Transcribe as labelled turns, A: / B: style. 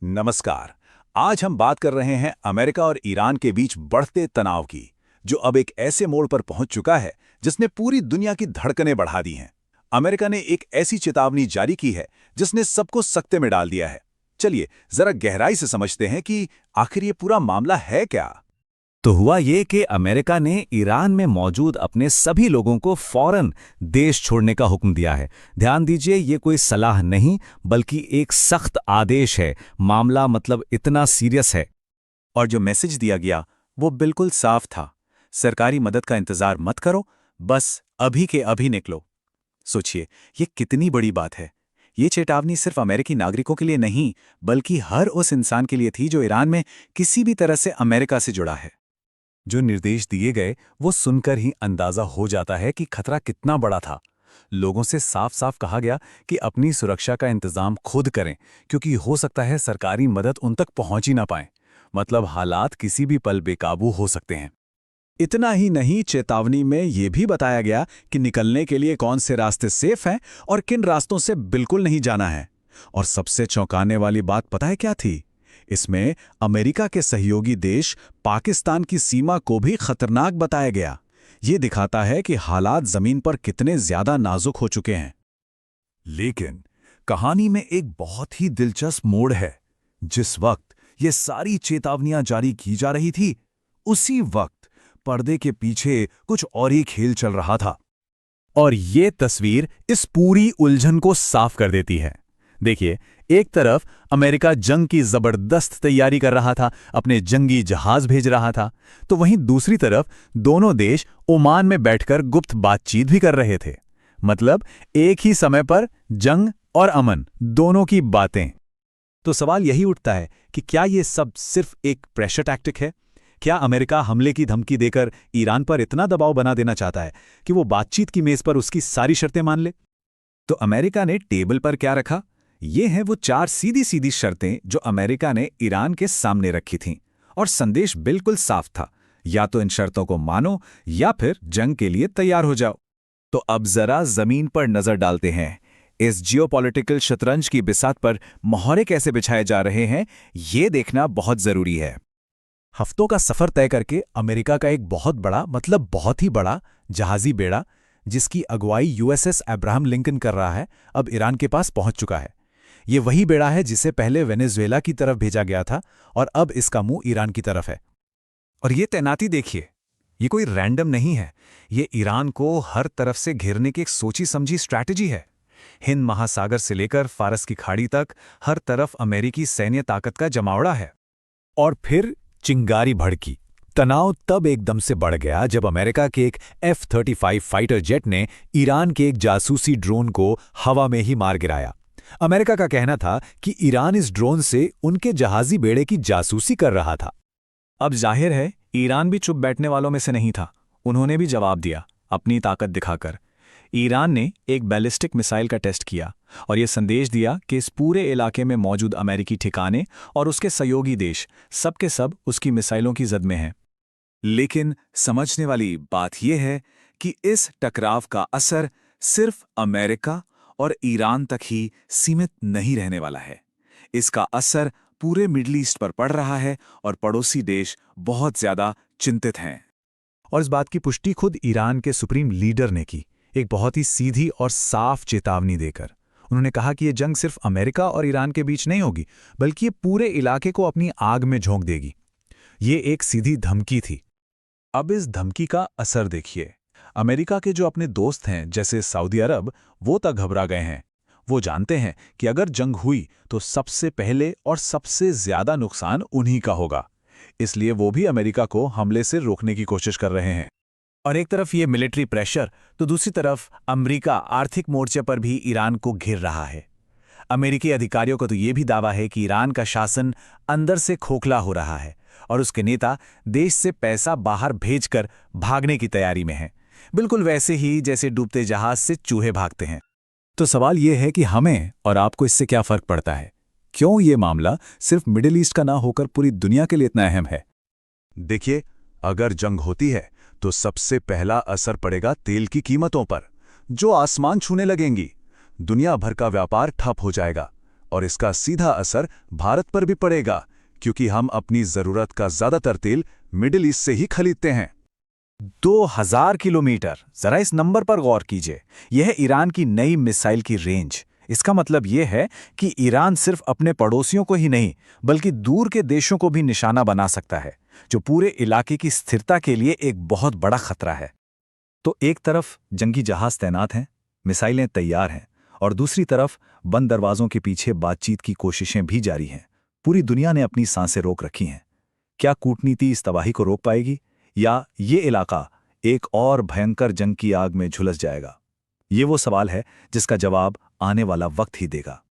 A: नमस्कार। आज हम बात कर रहे हैं अमेरिका और ईरान के बीच बढ़ते तनाव की, जो अब एक ऐसे मोड़ पर पहुंच चुका है जिसने पूरी दुनिया की धड़कनें बढ़ा दी हैं। अमेरिका ने एक ऐसी चेतावनी जारी की है जिसने सबको सकते में डाल दिया है। चलिए जरा गहराई से समझते हैं कि आखिर ये पूरा मामला है क्या।
B: तो हुआ ये कि अमेरिका ने ईरान में मौजूद अपने सभी लोगों को फौरन देश छोड़ने का हुक्म दिया है। ध्यान दीजिए, ये कोई सलाह नहीं बल्कि एक सख्त आदेश है। मामला मतलब इतना सीरियस है।
A: और जो मैसेज दिया गया वो बिल्कुल साफ था। सरकारी मदद का इंतजार मत करो, बस अभी के अभी निकलो। सोचिए, ये कितनी बड़ी बात है। ये चेतावनी सिर्फ अमेरिकी नागरिकों के लिए नहीं, बल्कि हर उस इंसान के लिए थी जो ईरान में किसी भी तरह से अमेरिका से जुड़ा है।
B: जो निर्देश दिए गए वो सुनकर ही अंदाजा हो जाता है कि खतरा कितना बड़ा था। लोगों से साफ साफ कहा गया कि अपनी सुरक्षा का इंतजाम खुद करें, क्योंकि हो सकता है सरकारी मदद उन तक पहुंच ही ना पाए। मतलब हालात किसी भी पल बेकाबू हो सकते हैं।
A: इतना ही नहीं, चेतावनी में ये भी बताया गया कि निकलने के लिए कौन से रास्ते सेफ हैं और किन रास्तों से बिल्कुल नहीं जाना है। और सबसे चौंकाने वाली बात पता है क्या थी? इसमें अमेरिका के सहयोगी देश पाकिस्तान की सीमा को भी खतरनाक बताया गया। ये दिखाता है कि हालात जमीन पर कितने ज्यादा नाजुक हो चुके हैं।
B: लेकिन कहानी में एक बहुत ही दिलचस्प मोड़ है। जिस वक्त ये सारी चेतावनियां जारी की जा रही थी, उसी वक्त पर्दे के पीछे कुछ और ही खेल चल रहा था। और ये तस्वीर इस पूरी उलझन को साफ कर देती है। देखिए, एक तरफ अमेरिका जंग की जबरदस्त तैयारी कर रहा था, अपने जंगी जहाज भेज रहा था, तो वहीं दूसरी तरफ दोनों देश ओमान में बैठकर गुप्त बातचीत भी कर रहे थे। मतलब एक ही समय पर जंग और अमन दोनों की बातें। तो सवाल यही उठता है कि क्या ये सब सिर्फ एक प्रेशर टैक्टिक है? क्या अमेरिका हमले की धमकी देकर ईरान पर इतना दबाव बना देना चाहता है कि वो बातचीत की मेज पर उसकी सारी शर्तें मान ले? तो अमेरिका ने टेबल पर क्या रखा? ये हैं वो 4 सीधी सीधी शर्तें जो अमेरिका ने ईरान के सामने रखी थीं। और संदेश बिल्कुल साफ था, या तो इन शर्तों को मानो या फिर जंग के लिए तैयार हो जाओ। तो अब जरा जमीन पर नजर डालते हैं। इस जियोपॉलिटिकल शतरंज की बिसात पर मोहरे कैसे बिछाए जा रहे हैं, ये देखना बहुत जरूरी है। हफ्तों का सफर तय करके अमेरिका का एक बहुत बड़ा, मतलब बहुत ही बड़ा जहाजी बेड़ा, जिसकी अगुवाई यूएसएस अब्राहम लिंकन कर रहा है, अब ईरान के पास पहुंच चुका है। ये वही बेड़ा है जिसे पहले वेनेजुएला की तरफ भेजा गया था और अब इसका मुंह ईरान की तरफ है। और ये तैनाती देखिए, ये कोई रैंडम नहीं है। ये ईरान को हर तरफ से घेरने की एक सोची समझी स्ट्रैटेजी है। हिंद महासागर से लेकर फारस की खाड़ी तक हर तरफ अमेरिकी सैन्य ताकत का जमावड़ा है। और फिर चिंगारी भड़की। तनाव तब एकदम से बढ़ गया जब अमेरिका के एक F-35 फाइटर जेट ने ईरान के एक जासूसी ड्रोन को हवा में ही मार गिराया। अमेरिका का कहना था कि ईरान इस ड्रोन से उनके जहाजी बेड़े की जासूसी कर रहा था। अब जाहिर है ईरान भी चुप बैठने वालों में से नहीं था। उन्होंने भी जवाब दिया, अपनी ताकत दिखाकर। ईरान ने एक बैलिस्टिक मिसाइल का टेस्ट किया और यह संदेश दिया कि इस पूरे इलाके में मौजूद अमेरिकी ठिकाने और उसके सहयोगी देश सबके सब उसकी मिसाइलों की जद में हैं। लेकिन समझने वाली बात यह है कि इस टकराव का असर सिर्फ अमेरिका और ईरान तक ही सीमित नहीं रहने वाला है। इसका असर पूरे मिडल ईस्ट पर पड़ रहा है और पड़ोसी देश बहुत ज्यादा चिंतित हैं। और इस बात की पुष्टि खुद ईरान के सुप्रीम लीडर ने की, एक बहुत ही सीधी और साफ चेतावनी देकर। उन्होंने कहा कि यह जंग सिर्फ अमेरिका और ईरान के बीच नहीं होगी, बल्कि ये पूरे इलाके को अपनी आग में झोंक देगी। ये एक सीधी धमकी थी। अब इस धमकी का असर देखिए। अमेरिका के जो अपने दोस्त हैं, जैसे सऊदी अरब, वो तक घबरा गए हैं। वो जानते हैं कि अगर जंग हुई तो सबसे पहले और सबसे ज्यादा नुकसान उन्हीं का होगा। इसलिए वो भी अमेरिका को हमले से रोकने की कोशिश कर रहे हैं। और एक तरफ ये मिलिट्री प्रेशर, तो दूसरी तरफ अमेरिका आर्थिक मोर्चे पर भी ईरान को घेर रहा है। अमेरिकी अधिकारियों का तो ये भी दावा है कि ईरान का शासन अंदर से खोखला हो रहा है और उसके नेता देश से पैसा बाहर भेजकर भागने की तैयारी में हैं। बिल्कुल वैसे ही जैसे डूबते जहाज से चूहे भागते हैं। तो सवाल यह है कि हमें और आपको इससे क्या फर्क पड़ता है? क्यों ये मामला सिर्फ मिडिल ईस्ट का ना होकर पूरी दुनिया के लिए इतना अहम है? देखिए, अगर जंग होती है तो सबसे पहला असर पड़ेगा तेल की कीमतों पर, जो आसमान छूने लगेंगी। दुनिया भर का व्यापार ठप हो जाएगा और इसका सीधा असर भारत पर भी पड़ेगा, क्योंकि हम अपनी जरूरत का ज्यादातर तेल मिडिल ईस्ट से ही खरीदते हैं।
A: 2000 किलोमीटर, जरा इस नंबर पर गौर कीजिए। यह है ईरान की नई मिसाइल की रेंज। इसका मतलब यह है कि ईरान सिर्फ अपने पड़ोसियों को ही नहीं, बल्कि दूर के देशों को भी निशाना बना सकता है, जो पूरे इलाके की स्थिरता के लिए एक बहुत बड़ा खतरा है।
B: तो एक तरफ जंगी जहाज तैनात हैं, मिसाइलें तैयार हैं, और दूसरी तरफ बंद दरवाजों के पीछे बातचीत की कोशिशें भी जारी हैं। पूरी दुनिया ने अपनी सांसें रोक रखी हैं। क्या कूटनीति इस तबाही को रोक पाएगी, या ये इलाका एक और भयंकर जंग की आग में झुलस जाएगा? ये वो सवाल है जिसका जवाब आने वाला वक्त ही देगा।